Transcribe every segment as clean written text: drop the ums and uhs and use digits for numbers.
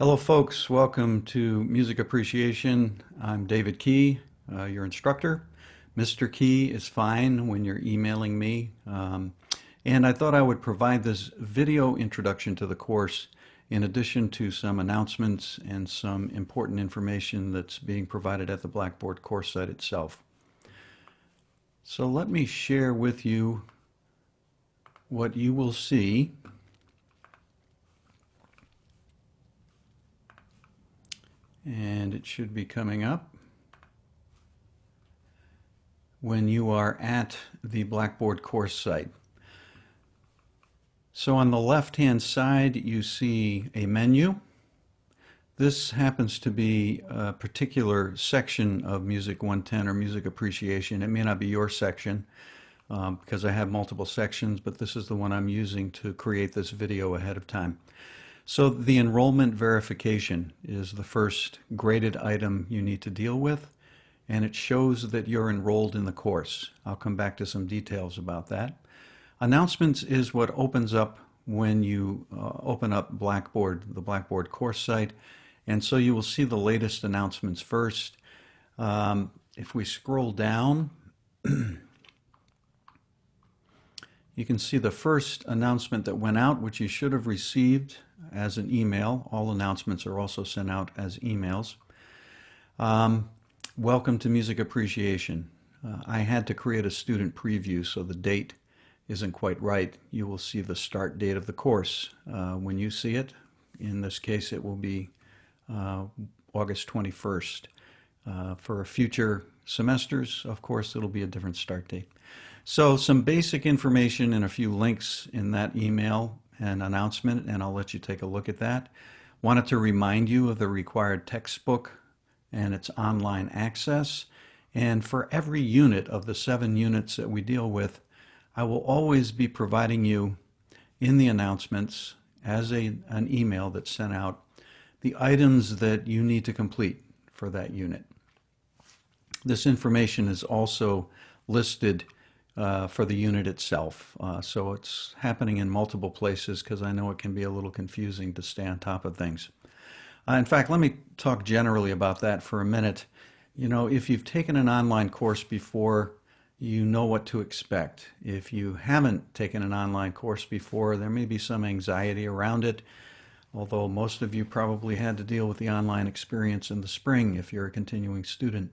Hello folks, welcome to Music Appreciation. I'm David Key, your instructor. Mr. Key is fine when you're emailing me. And I thought I would provide this video introduction to the course in addition to some announcements and some important information that's being provided at the Blackboard course site itself. So let me share with you what you will see. And it should be coming up when you are at the Blackboard course site. So on the left-hand side, you see a menu. This happens to be a particular section of Music 110 or Music Appreciation. It may not be your section because I have multiple sections, but this is the one I'm using to create this video ahead of time. So the enrollment verification is the first graded item you need to deal with, and it shows that you're enrolled in the course. I'll come back to some details about that. Announcements is what opens up when you open up Blackboard, the Blackboard course site, and so you will see the latest announcements first. If we scroll down, you can see the first announcement that went out, which you should have received as an email. All announcements are also sent out as emails. Welcome to Music Appreciation. I had to create a student preview, so the date isn't quite right. You will see the start date of the course when you see it. In this case, it will be August 21st. For future semesters, of course, it'll be a different start date. So some basic information and a few links in that email and announcement, and I'll let you take a look at that. Wanted to remind you of the required textbook and its online access. And for every unit of the 7 units that we deal with, I will always be providing you in the announcements as an email that's sent out the items that you need to complete for that unit. This information is also listed for the unit itself. So it's happening in multiple places because I know it can be a little confusing to stay on top of things. In fact, let me talk generally about that for a minute. You know, if you've taken an online course before, you know what to expect. If you haven't taken an online course before, there may be some anxiety around it, although most of you probably had to deal with the online experience in the spring if you're a continuing student.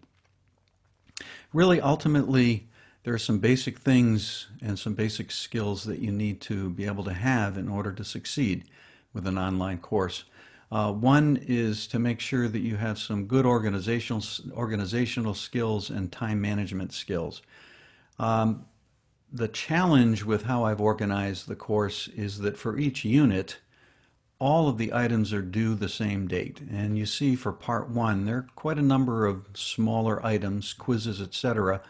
Really, ultimately, there are some basic things and some basic skills that you need to be able to have in order to succeed with an online course. One is to make sure that you have some good organizational skills and time management skills. The challenge with how I've organized the course is that for each unit, all of the items are due the same date. And you see for part 1, there are quite a number of smaller items, quizzes, etc.,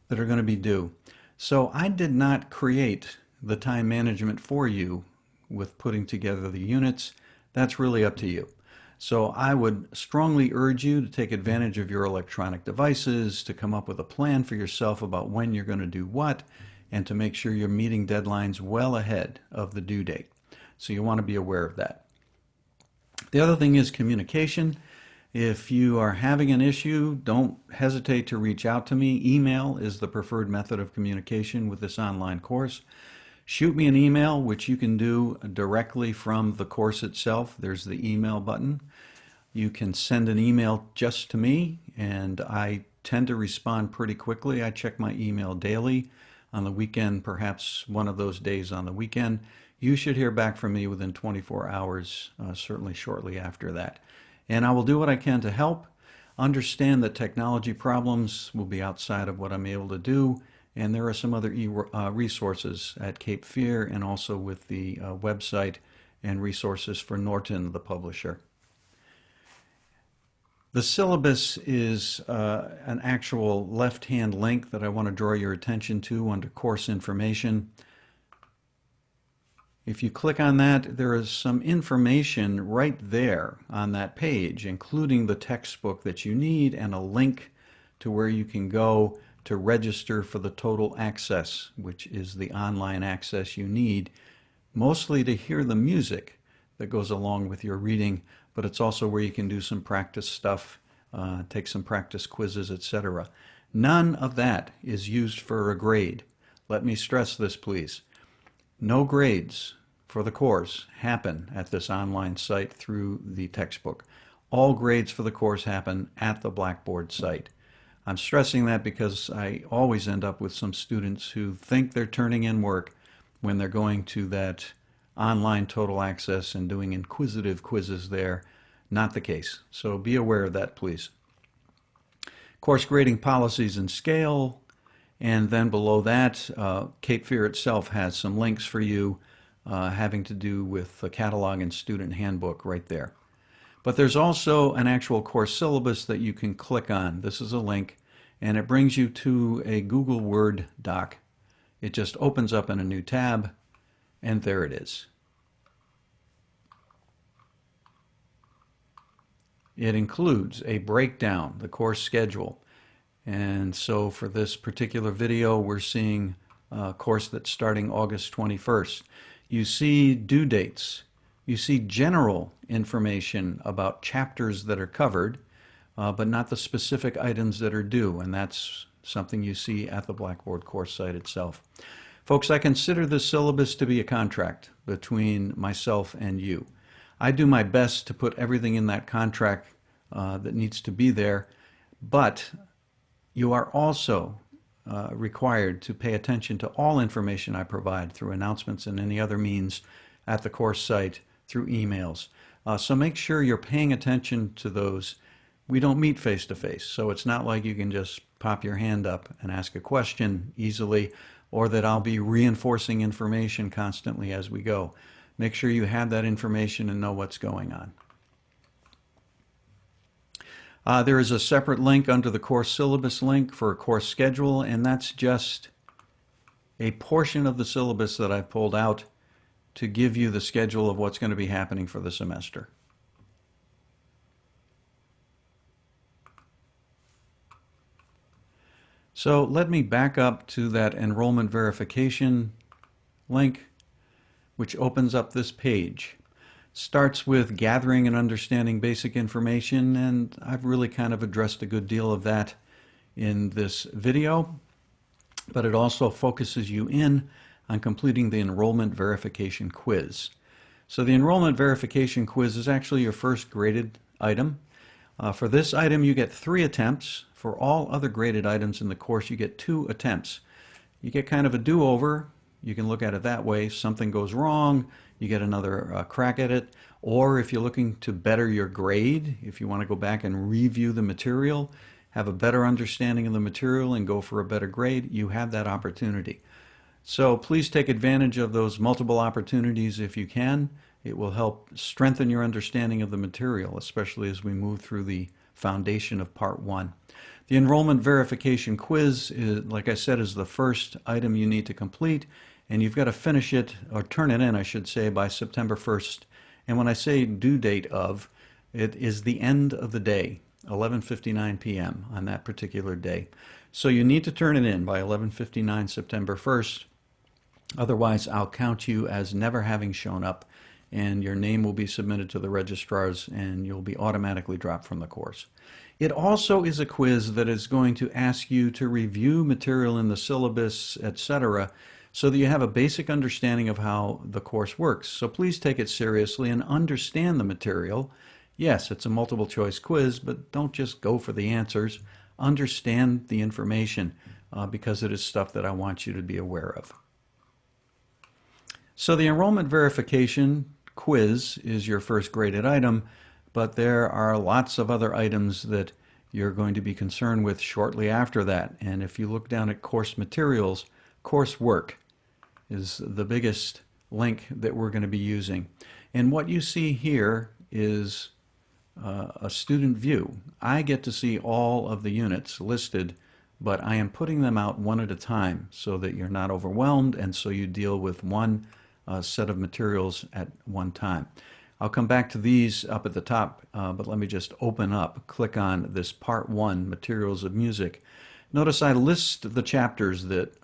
that are going to be due. So I did not create the time management for you with putting together the units. That's really up to you. So I would strongly urge you to take advantage of your electronic devices, to come up with a plan for yourself about when you're going to do what, and to make sure you're meeting deadlines well ahead of the due date. So you want to be aware of that. The other thing is communication. If you are having an issue, don't hesitate to reach out to me. Email is the preferred method of communication with this online course. Shoot me an email, which you can do directly from the course itself. There's the email button. You can send an email just to me, and I tend to respond pretty quickly. I check my email daily. On the weekend, perhaps one of those days on the weekend. You should hear back from me within 24 hours, certainly shortly after that. And I will do what I can to help. Understand that technology problems will be outside of what I'm able to do, and there are some other resources at Cape Fear and also with the website and resources for Norton, the publisher. The syllabus is an actual left-hand link that I want to draw your attention to under course information. If you click on that, there is some information right there on that page, including the textbook that you need and a link to where you can go to register for the total access, which is the online access you need, mostly to hear the music that goes along with your reading, but it's also where you can do some practice stuff, take some practice quizzes, etc. None of that is used for a grade. Let me stress this, please. No grades for the course happen at this online site through the textbook. All grades for the course happen at the Blackboard site. I'm stressing that because I always end up with some students who think they're turning in work when they're going to that online total access and doing inquisitive quizzes there. Not the case. So be aware of that, please. Course grading policies and scale. And then below that, Cape Fear itself has some links for you having to do with the catalog and student handbook right there. But there's also an actual course syllabus that you can click on. This is a link, and it brings you to a Google Word doc. It just opens up in a new tab, and there it is. It includes a breakdown, the course schedule. And so for this particular video, we're seeing a course that's starting August 21st. You see due dates. You see general information about chapters that are covered, but not the specific items that are due, and that's something you see at the Blackboard course site itself. Folks, I consider this syllabus to be a contract between myself and you. I do my best to put everything in that contract that needs to be there, but you are also required to pay attention to all information I provide through announcements and any other means at the course site, through emails. So make sure you're paying attention to those. We don't meet face to face, so it's not like you can just pop your hand up and ask a question easily, or that I'll be reinforcing information constantly as we go. Make sure you have that information and know what's going on. There is a separate link under the course syllabus link for a course schedule, and that's just a portion of the syllabus that I've pulled out to give you the schedule of what's going to be happening for the semester. So let me back up to that enrollment verification link, which opens up this page. Starts with gathering and understanding basic information, and I've really kind of addressed a good deal of that in this video, but it also focuses you in on completing the enrollment verification quiz. So the enrollment verification quiz is actually your first graded item. For this item, you get 3 attempts. For all other graded items in the course, you get 2 attempts. You get kind of a do-over. You can look at it that way. If something goes wrong, you get another crack at it. Or if you're looking to better your grade, if you want to go back and review the material, have a better understanding of the material and go for a better grade, you have that opportunity. So please take advantage of those multiple opportunities if you can. It will help strengthen your understanding of the material, especially as we move through the foundation of Part 1. The enrollment verification quiz, like I said, is the first item you need to complete, and you've got to finish it, or turn it in, I should say, by September 1st. And when I say due date of, it is the end of the day, 11:59 p.m. on that particular day. So you need to turn it in by 11:59 September 1st. Otherwise, I'll count you as never having shown up, and your name will be submitted to the registrars, and you'll be automatically dropped from the course. It also is a quiz that is going to ask you to review material in the syllabus, etc., so that you have a basic understanding of how the course works. So please take it seriously and understand the material. Yes, it's a multiple choice quiz, but don't just go for the answers. Understand the information because it is stuff that I want you to be aware of. So the enrollment verification quiz is your first graded item, but there are lots of other items that you're going to be concerned with shortly after that. And if you look down at course materials, coursework is the biggest link that we're going to be using. And what you see here is a student view. I get to see all of the units listed, but I am putting them out one at a time so that you're not overwhelmed and so you deal with one set of materials at one time. I'll come back to these up at the top, but let me just open up, click on this Part 1, Materials of Music. Notice I list the chapters that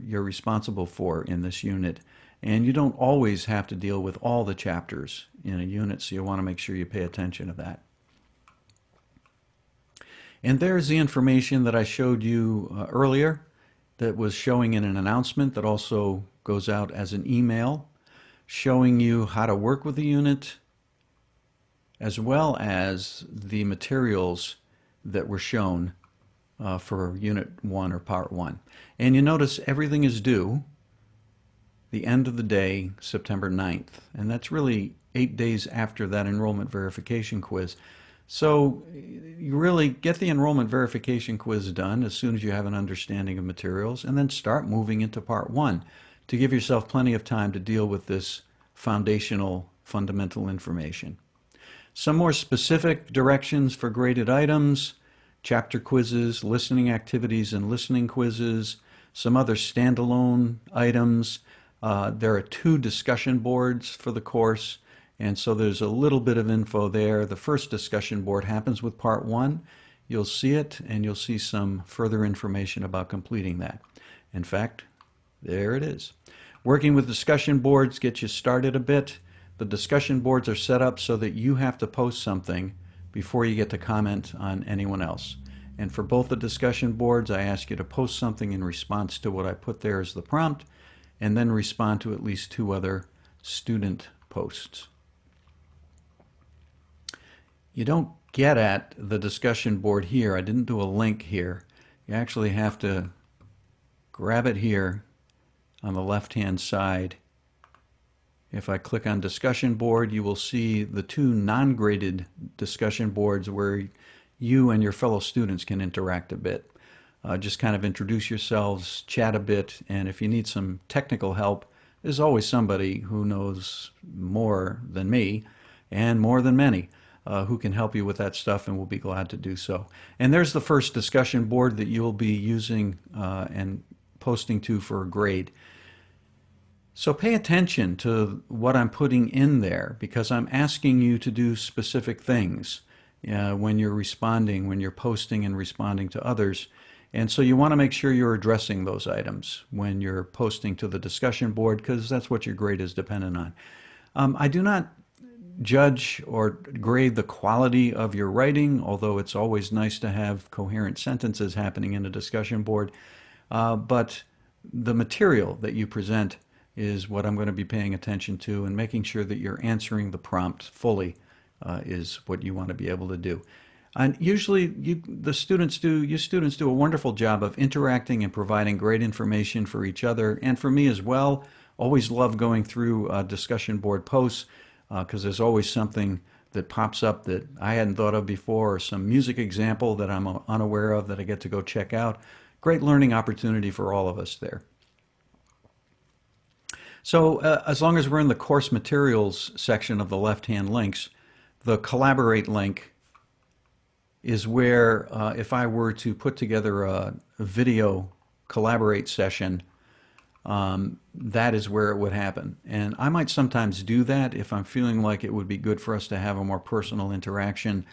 you're responsible for in this unit, and you don't always have to deal with all the chapters in a unit, so you want to make sure you pay attention to that. And there's the information that I showed you earlier that was showing in an announcement that also goes out as an email, showing you how to work with the unit, as well as the materials that were shown for Unit 1 or Part 1. And you notice everything is due the end of the day, September 9th. And that's really 8 days after that enrollment verification quiz. So you really get the enrollment verification quiz done as soon as you have an understanding of materials, and then start moving into Part 1 to give yourself plenty of time to deal with this foundational, fundamental information. Some more specific directions for graded items: chapter quizzes, listening activities and listening quizzes, some other standalone items. There are 2 discussion boards for the course, and so there's a little bit of info there. The first discussion board happens with Part 1. You'll see it, and you'll see some further information about completing that. In fact, there it is. Working with discussion boards gets you started a bit. The discussion boards are set up so that you have to post something before you get to comment on anyone else. And for both the discussion boards, I ask you to post something in response to what I put there as the prompt, and then respond to at least 2 other student posts. You don't get at the discussion board here. I didn't do a link here. You actually have to grab it here on the left-hand side. If I click on discussion board, you will see the 2 non-graded discussion boards where you and your fellow students can interact a bit. Just kind of introduce yourselves, chat a bit, and if you need some technical help, there's always somebody who knows more than me and more than many who can help you with that stuff, and will be glad to do so. And there's the first discussion board that you'll be using and posting to for a grade. So pay attention to what I'm putting in there, because I'm asking you to do specific things when you're responding, when you're posting and responding to others. And so you want to make sure you're addressing those items when you're posting to the discussion board, because that's what your grade is dependent on. I do not judge or grade the quality of your writing, although it's always nice to have coherent sentences happening in a discussion board. But the material that you present is what I'm going to be paying attention to, and making sure that you're answering the prompt fully is what you want to be able to do. And usually you students do a wonderful job of interacting and providing great information for each other, and for me as well. Always love going through discussion board posts, because there's always something that pops up that I hadn't thought of before, or some music example that I'm unaware of that I get to go check out. Great learning opportunity for all of us there. So as long as we're in the course materials section of the left-hand links, the Collaborate link is where if I were to put together a video Collaborate session, that is where it would happen. And I might sometimes do that if I'm feeling like it would be good for us to have a more personal interaction.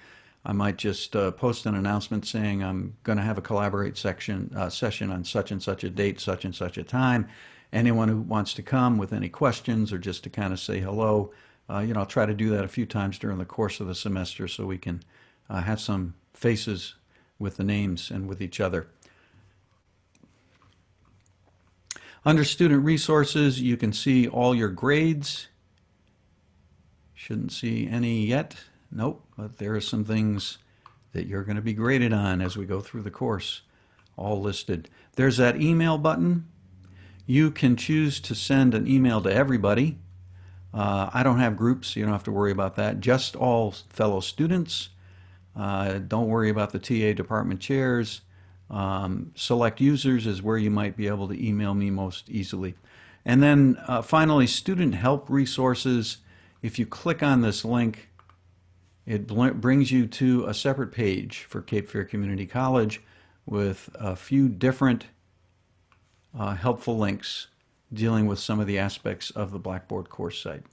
I might just post an announcement saying I'm going to have a Collaborate session on such and such a date, such and such a time. Anyone who wants to come with any questions, or just to kind of say hello, I'll try to do that a few times during the course of the semester, so we can have some faces with the names and with each other. Under student resources, you can see all your grades. Shouldn't see any yet. Nope, but there are some things that you're going to be graded on as we go through the course, all listed. There's that email button. You can choose to send an email to everybody. I don't have groups, so you don't have to worry about that. Just all fellow students. Don't worry about the TA department chairs. Select users is where you might be able to email me most easily. And then finally, student help resources. If you click on this link, it brings you to a separate page for Cape Fear Community College with a few different helpful links dealing with some of the aspects of the Blackboard course site.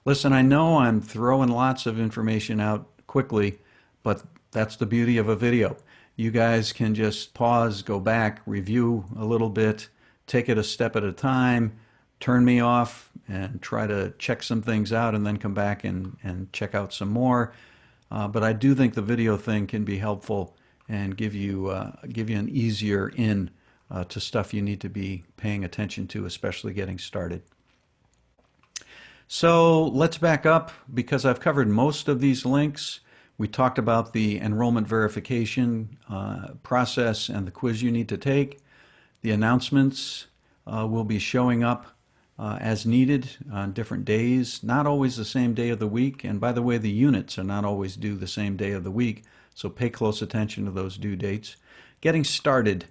Listen, I know I'm throwing lots of information out quickly, but that's the beauty of a video. You guys can just pause, go back, review a little bit, take it a step at a time, turn me off and try to check some things out and then come back and check out some more. But I do think the video thing can be helpful and give you an easier in to stuff you need to be paying attention to, especially getting started. So let's back up because I've covered most of these links. We talked about the enrollment verification process and the quiz you need to take. The announcements will be showing up as needed on different days, not always the same day of the week. And by the way, the units are not always due the same day of the week, so pay close attention to those due dates. Getting started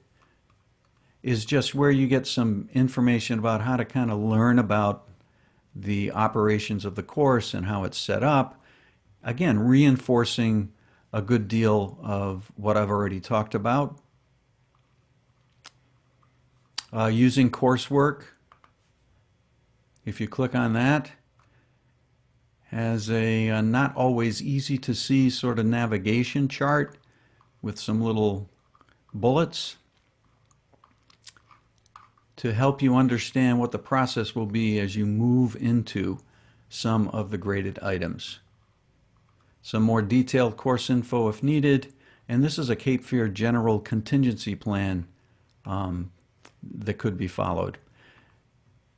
is just where you get some information about how to kind of learn about the operations of the course and how it's set up. Again, reinforcing a good deal of what I've already talked about. Using coursework, if you click on that, has a not always easy to see sort of navigation chart with some little bullets to help you understand what the process will be as you move into some of the graded items. Some more detailed course info if needed, and this is a Cape Fear general contingency plan that could be followed.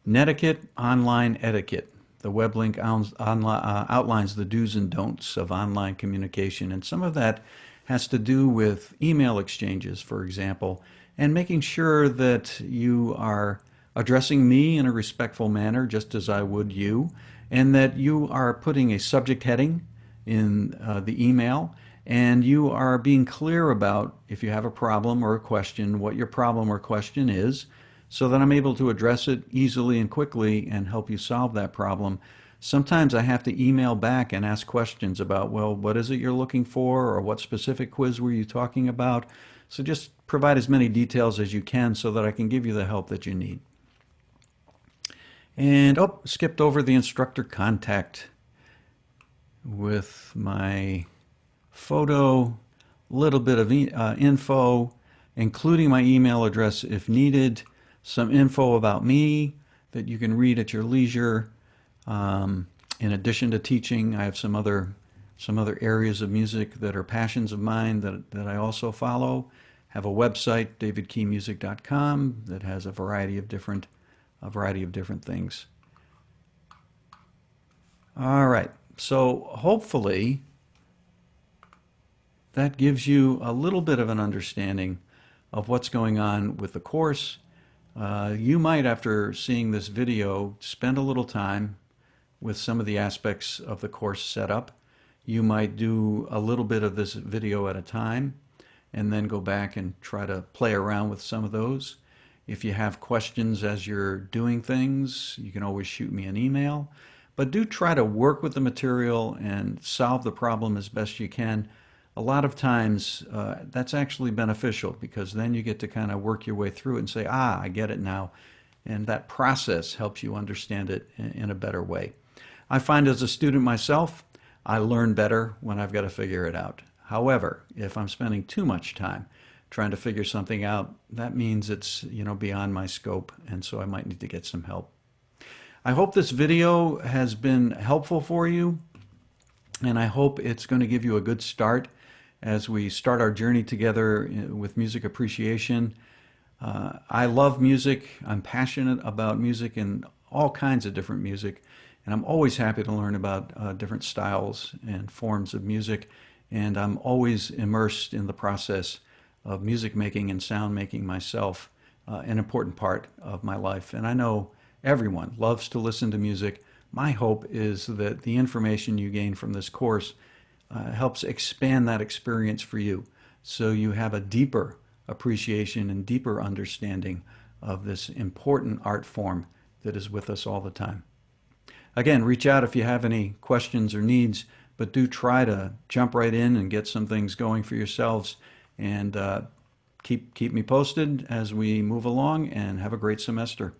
Netiquette, online etiquette. The web link outlines the do's and don'ts of online communication, and some of that has to do with email exchanges, for example, and making sure that you are addressing me in a respectful manner, just as I would you, and that you are putting a subject heading in the email, and you are being clear about, if you have a problem or a question, what your problem or question is, so that I'm able to address it easily and quickly and help you solve that problem. Sometimes I have to email back and ask questions about, well, what is it you're looking for, or what specific quiz were you talking about? So just provide as many details as you can so that I can give you the help that you need. And, skipped over the instructor contact with my photo, little bit of info, including my email address if needed, some info about me that you can read at your leisure. In addition to teaching, I have some other areas of music that are passions of mine that I also follow. Have a website, davidkeymusic.com, that has a variety of different things. All right, so hopefully that gives you a little bit of an understanding of what's going on with the course. You might, after seeing this video, spend a little time with some of the aspects of the course setup. You might do a little bit of this video at a time and then go back and try to play around with some of those. If you have questions as you're doing things, you can always shoot me an email. But do try to work with the material and solve the problem as best you can. A lot of times that's actually beneficial because then you get to kind of work your way through it and say, I get it now. And that process helps you understand it in a better way. I find as a student myself, I learn better when I've got to figure it out. However, if I'm spending too much time trying to figure something out, that means it's beyond my scope, and so I might need to get some help. I hope this video has been helpful for you, and I hope it's going to give you a good start as we start our journey together with music appreciation. I love music. I'm passionate about music and all kinds of different music, and I'm always happy to learn about different styles and forms of music, and I'm always immersed in the process of music making and sound making myself, an important part of my life. And I know everyone loves to listen to music. My hope is that the information you gain from this course helps expand that experience for you, so you have a deeper appreciation and deeper understanding of this important art form that is with us all the time. Again, reach out if you have any questions or needs, but do try to jump right in and get some things going for yourselves, and keep me posted as we move along, and have a great semester.